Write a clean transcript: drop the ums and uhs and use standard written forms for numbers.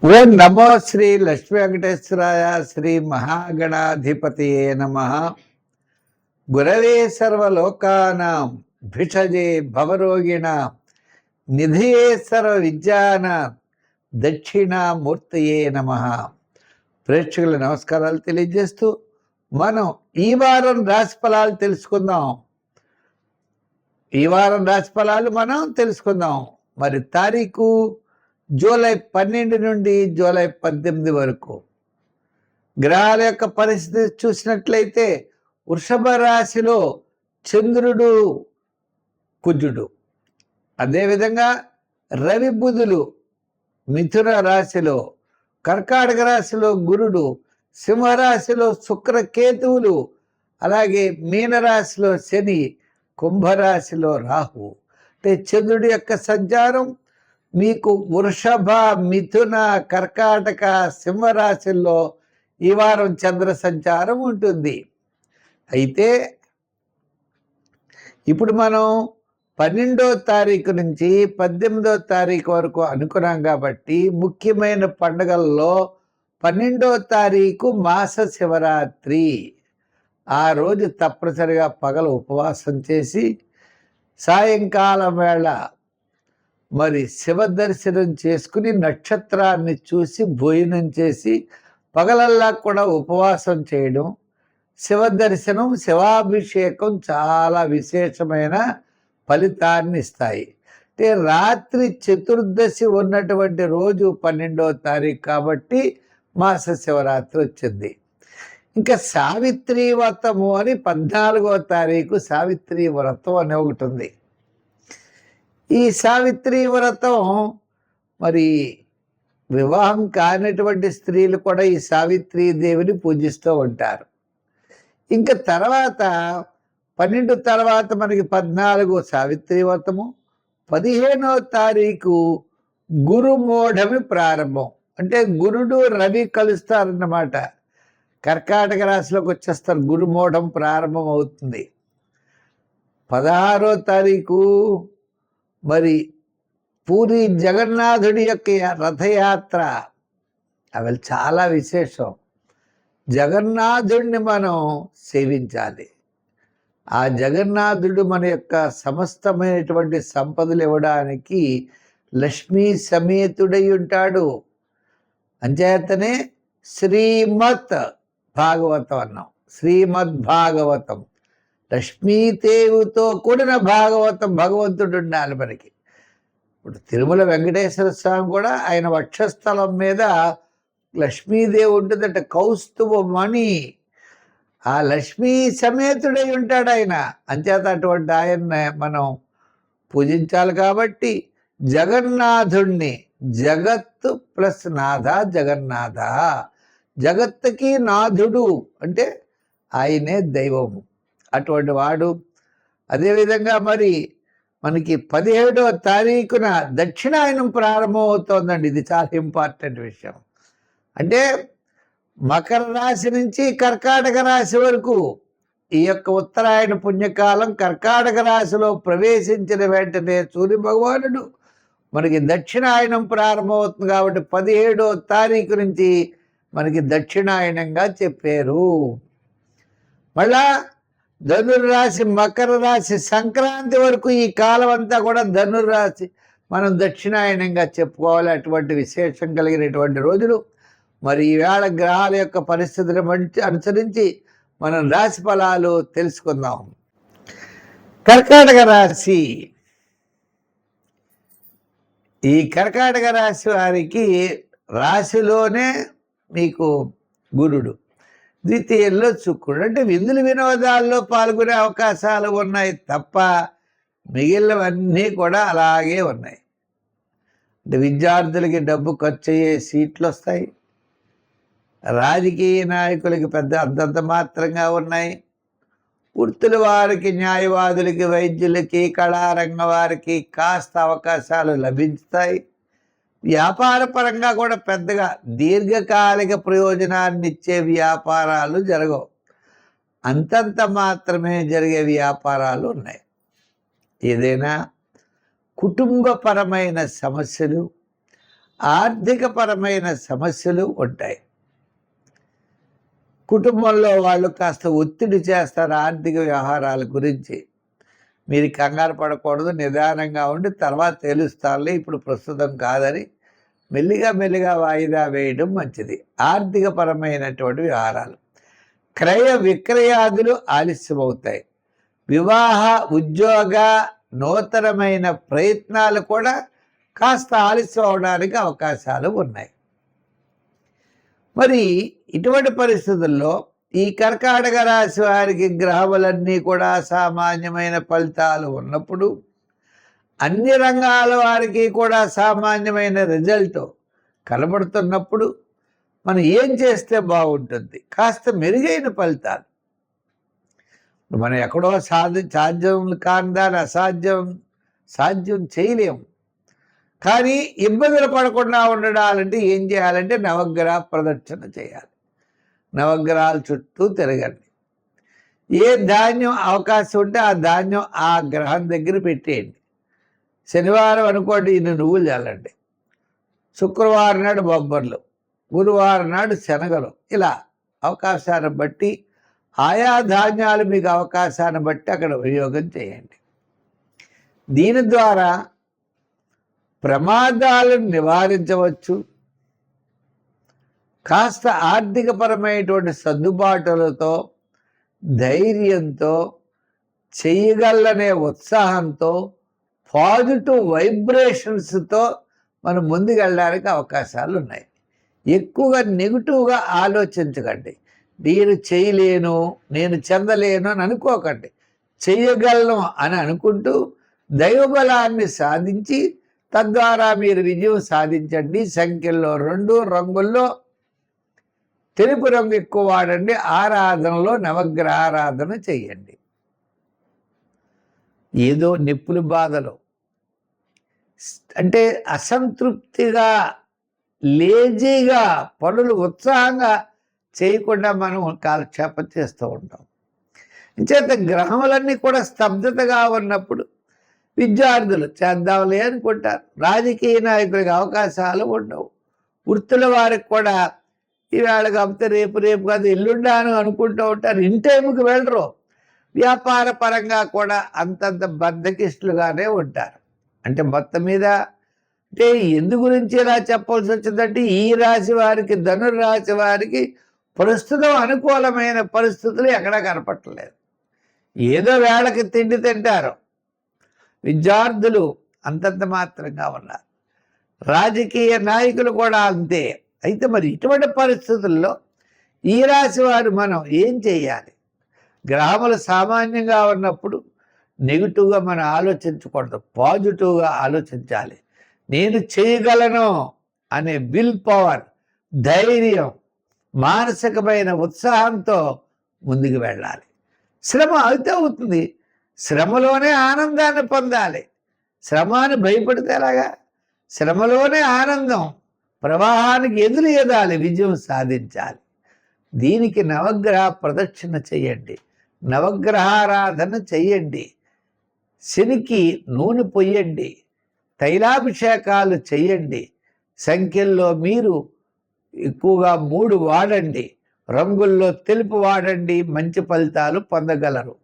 ఓం నమో శ్రీ లక్ష్మీ వెంకటేశ్వరాయ శ్రీ మహాగణాధిపతియే నమః. గురవే సర్వలోకానాం భిషజే భవరోగిణాం నిధియే సర్వ విద్యానాం దక్షిణామూర్తయే నమః. ప్రేక్షకుల నమస్కారాలు తెలియజేస్తూ మనం ఈ వారం రాశి ఫలాలు తెలుసుకుందాం. ఈ వారం రాశి ఫలాలు మనం తెలుసుకుందాం. మరి తారీఖు జూలై 12 నుండి జూలై 18 వరకు గ్రహాల యొక్క పరిస్థితి చూసినట్లయితే వృషభ రాశిలో చంద్రుడు కుజుడు, అదేవిధంగా రవి బుధులు మిథున రాశిలో, కర్కాటక రాశిలో గురుడు, సింహరాశిలో శుక్రకేతువులు, అలాగే మీనరాశిలో శని, కుంభరాశిలో రాహు. అంటే చంద్రుడి యొక్క సంచారం మీకు వృషభ, మిథున, కర్కాటక, సింహరాశుల్లో ఈ వారం చంద్ర సంచారం ఉంటుంది. అయితే ఇప్పుడు మనం 12వ తారీఖు నుంచి 18వ తారీఖు వరకు అనుకున్నాం కాబట్టి ముఖ్యమైన పండుగల్లో 12వ తారీఖు మాస శివరాత్రి. ఆ రోజు తప్పనిసరిగా పగలు ఉపవాసం చేసి సాయంకాలం వేళ మరి శివ దర్శనం చేసుకుని నక్షత్రాన్ని చూసి భోజనం చేసి పగలల్లా కూడా ఉపవాసం చేయడం, శివ దర్శనం, శివాభిషేకం చాలా విశేషమైన ఫలితాన్ని ఇస్తాయి. అంటే రాత్రి చతుర్దశి ఉన్నటువంటి రోజు 12వ తారీఖు కాబట్టి మాస శివరాత్రి వచ్చింది. ఇంకా సావిత్రి వ్రతము అని 14వ తారీఖు సావిత్రి వ్రతం అని ఒకటి ఉంది. ఈ సావిత్రి వ్రతం మరి వివాహం కానటువంటి స్త్రీలు కూడా ఈ సావిత్రీ దేవిని పూజిస్తూ ఉంటారు. ఇంకా తర్వాత 12 తర్వాత మనకి 14 సావిత్రి వ్రతము, 15వ తారీఖు గురుమూఢమి ప్రారంభం. అంటే గురుడు రవి కలుస్తారన్నమాట. కర్కాటక రాశిలోకి వచ్చేస్తారు, గురుమూఢం ప్రారంభం అవుతుంది. 16వ తారీఖు మరి పూరి జగన్నాథుడి యొక్క రథయాత్ర. అవి చాలా విశేషం. జగన్నాథుడిని మనం సేవించాలి. ఆ జగన్నాథుడు మన యొక్క సమస్తమైనటువంటి సంపదలు ఇవ్వడానికి లక్ష్మీ సమేతుడై ఉంటాడు. అంచేతనే శ్రీమద్ భాగవతం అన్నాం. శ్రీమద్ భాగవతం, లక్ష్మీదేవితో కూడిన భాగవతం, భగవంతుడు ఉండాలి మనకి. ఇప్పుడు తిరుమల వెంకటేశ్వర స్వామి కూడా ఆయన వక్షస్థలం మీద లక్ష్మీదేవి ఉంటుందట, కౌస్తుభమణి. ఆ లక్ష్మీ సమేతుడై ఉంటాడు ఆయన. అంచేత అటువంటి ఆయన్ని మనం పూజించాలి. కాబట్టి జగన్నాథుణ్ణి, జగత్తు ప్లస్ నాథ జగన్నాథ, జగత్తుకి నాథుడు అంటే ఆయనే దైవము, అటువంటి వాడు. అదేవిధంగా మరి మనకి 17వ తారీఖున దక్షిణాయనం ప్రారంభం అవుతోందండి. ఇది చాలా ఇంపార్టెంట్ విషయం. అంటే మకర రాశి నుంచి కర్కాటక రాశి వరకు ఈ యొక్క ఉత్తరాయణ పుణ్యకాలం కర్కాటక రాశిలో ప్రవేశించిన వెంటనే సూర్య భగవానుడు మనకి దక్షిణాయనం ప్రారంభమవుతుంది. కాబట్టి 17వ తారీఖు నుంచి మనకి దక్షిణాయనంగా చెప్పారు. మళ్ళా ధనుర్రాశి, మకర రాశి, సంక్రాంతి వరకు ఈ కాలం అంతా కూడా ధనుర్రాశి మనం దక్షిణాయనంగా చెప్పుకోవాలి. అటువంటి విశేషం కలిగినటువంటి రోజులు. మరి ఈవేళ గ్రహాల యొక్క పరిస్థితిని అనుసరించి మనం రాశి ఫలాలు తెలుసుకుందాం. కర్కాటక రాశి. ఈ కర్కాటక రాశి వారికి రాశిలోనే మీకు గురుడు, ద్వితీయంలో శుక్రుడు. అంటే విందులు వినోదాల్లో పాల్గొనే అవకాశాలు ఉన్నాయి తప్ప మిగిలినవన్నీ కూడా అలాగే ఉన్నాయి. అంటే విద్యార్థులకి డబ్బు ఖర్చు అయ్యే సీట్లు వస్తాయి. రాజకీయ నాయకులకి పెద్ద అంతంత మాత్రంగా ఉన్నాయి. వృత్తుల వారికి, న్యాయవాదులకి, వైద్యులకి, కళారంగం వారికి కాస్త అవకాశాలు లభిస్తాయి. వ్యాపార పరంగా కూడా పెద్దగా దీర్ఘకాలిక ప్రయోజనాన్ని ఇచ్చే వ్యాపారాలు జరగవు. అంతంత మాత్రమే జరిగే వ్యాపారాలు ఉన్నాయి. ఏదైనా కుటుంబపరమైన సమస్యలు, ఆర్థికపరమైన సమస్యలు ఉంటాయి. కుటుంబంలో వాళ్ళు కాస్త ఒత్తిడి చేస్తారు ఆర్థిక వ్యవహారాల గురించి. మీరు కంగారు పడకూడదు, నిదానంగా ఉండి తర్వాత తెలుస్తారులే, ఇప్పుడు ప్రస్తుతం కాదని మెల్లిగా వాయిదా వేయడం మంచిది. ఆర్థికపరమైనటువంటి వ్యవహారాలు, క్రయ విక్రయాదులు ఆలస్యమవుతాయి. వివాహ, ఉద్యోగ, నూతనమైన ప్రయత్నాలు కూడా కాస్త ఆలస్యం అవడానికి అవకాశాలు ఉన్నాయి. మరి ఇటువంటి పరిస్థితుల్లో ఈ కర్కాటక రాశి వారికి గ్రహములన్నీ కూడా సామాన్యమైన ఫలితాలు ఉన్నప్పుడు, అన్ని రంగాల వారికి కూడా సామాన్యమైన రిజల్ట్ కనబడుతున్నప్పుడు మనం ఏం చేస్తే బాగుంటుంది? కాస్త మెరుగైన ఫలితాలు. మనం ఎక్కడో సాధ్యం కాని దాన్ని సాధ్యం చేయలేము. కానీ ఇబ్బందులు పడకుండా ఉండడాలంటే ఏం చేయాలంటే నవగ్రహ ప్రదక్షిణ చేయాలి. నవగ్రహాల చుట్టూ తిరగండి. ఏ ధాన్యం అవకాశం ఉంటే ఆ ధాన్యం ఆ గ్రహం దగ్గర పెట్టేయండి. శనివారం అనుకోండి ఇన్ని నువ్వులు చల్లండి, శుక్రవారం నాడు బొబ్బర్లు, గురువారం నాడు శనగలు, ఇలా అవకాశాన్ని బట్టి ఆయా ధాన్యాలు మీకు అవకాశాన్ని బట్టి అక్కడ వినియోగం చేయండి. దీని ద్వారా ప్రమాదాలను నివారించవచ్చు. కాస్త ఆర్థికపరమైనటువంటి సర్దుబాటులతో, ధైర్యంతో, చేయగలనే ఉత్సాహంతో, పాజిటివ్ వైబ్రేషన్స్తో మనం ముందుకెళ్ళడానికి అవకాశాలు ఉన్నాయి. ఎక్కువగా నెగిటివ్గా ఆలోచించకండి. నేను చేయలేను, నేను చెందలేను అని అనుకోకండి. చేయగలను అని అనుకుంటూ దైవబలాన్ని సాధించి తద్వారా మీరు విజయం సాధించండి. సంఖ్యల్లో 2, రంగుల్లో తెలుపు రంగు ఎక్కువ వాడండి. ఆరాధనలో నవగ్రహారాధన చేయండి. ఏదో నిప్పులు బాధలు అంటే అసంతృప్తిగా, లేజీగా, పనులు ఉత్సాహంగా చేయకుండా మనం కాలక్షేపం చేస్తూ ఉంటాం. ఇంచేత గ్రహములన్నీ కూడా స్తబ్దతగా ఉన్నప్పుడు విద్యార్థులు చేద్దాంలే అనుకుంటారు. రాజకీయ నాయకులకు అవకాశాలు ఉండవు. వృత్తుల వారికి కూడా ఈవేళ కాకపోతే రేపు కాదు ఎల్లుండాను అనుకుంటూ ఉంటారు. ఇన్ టైంకి వెళ్ళరు. వ్యాపార పరంగా కూడా అంతంత బద్ధకిష్టులుగానే ఉంటారు. అంటే మొత్తం మీద అంటే ఎందు గురించి ఇలా చెప్పాల్సి వచ్చిందంటే ఈ రాశి వారికి, ధనుర్రాశి వారికి ప్రస్తుతం అనుకూలమైన పరిస్థితులు ఎక్కడా కనపట్టలేదు. ఏదో వేళకి తిండి తింటారు. విద్యార్థులు అంతంత మాత్రంగా ఉన్నారు. రాజకీయ నాయకులు కూడా అంతే. అయితే మరి ఇటువంటి పరిస్థితుల్లో ఈ రాశి వారు మనం ఏం చేయాలి? గ్రహములు సామాన్యంగా ఉన్నప్పుడు నెగిటివ్గా మనం ఆలోచించకూడదు, పాజిటివ్గా ఆలోచించాలి. నేను చేయగలను అనే విల్ పవర్, ధైర్యం, మానసికమైన ఉత్సాహంతో ముందుకు వెళ్ళాలి. శ్రమ అయితే అవుతుంది, శ్రమలోనే ఆనందాన్ని పొందాలి. శ్రమాన్ని భయపడితే ఎలాగా? శ్రమలోనే ఆనందం. ప్రవాహానికి ఎదురు ఎదాలి, విజయం సాధించాలి. దీనికి నవగ్రహ ప్రదక్షిణ చెయ్యండి, నవగ్రహారాధన చెయ్యండి, శనికి నూనె పొయ్యండి, తైలాభిషేకాలు చెయ్యండి. సంఖ్యల్లో మీరు ఎక్కువగా 3 వాడండి, రంగుల్లో తెలుపు వాడండి. మంచి ఫలితాలు పొందగలరు.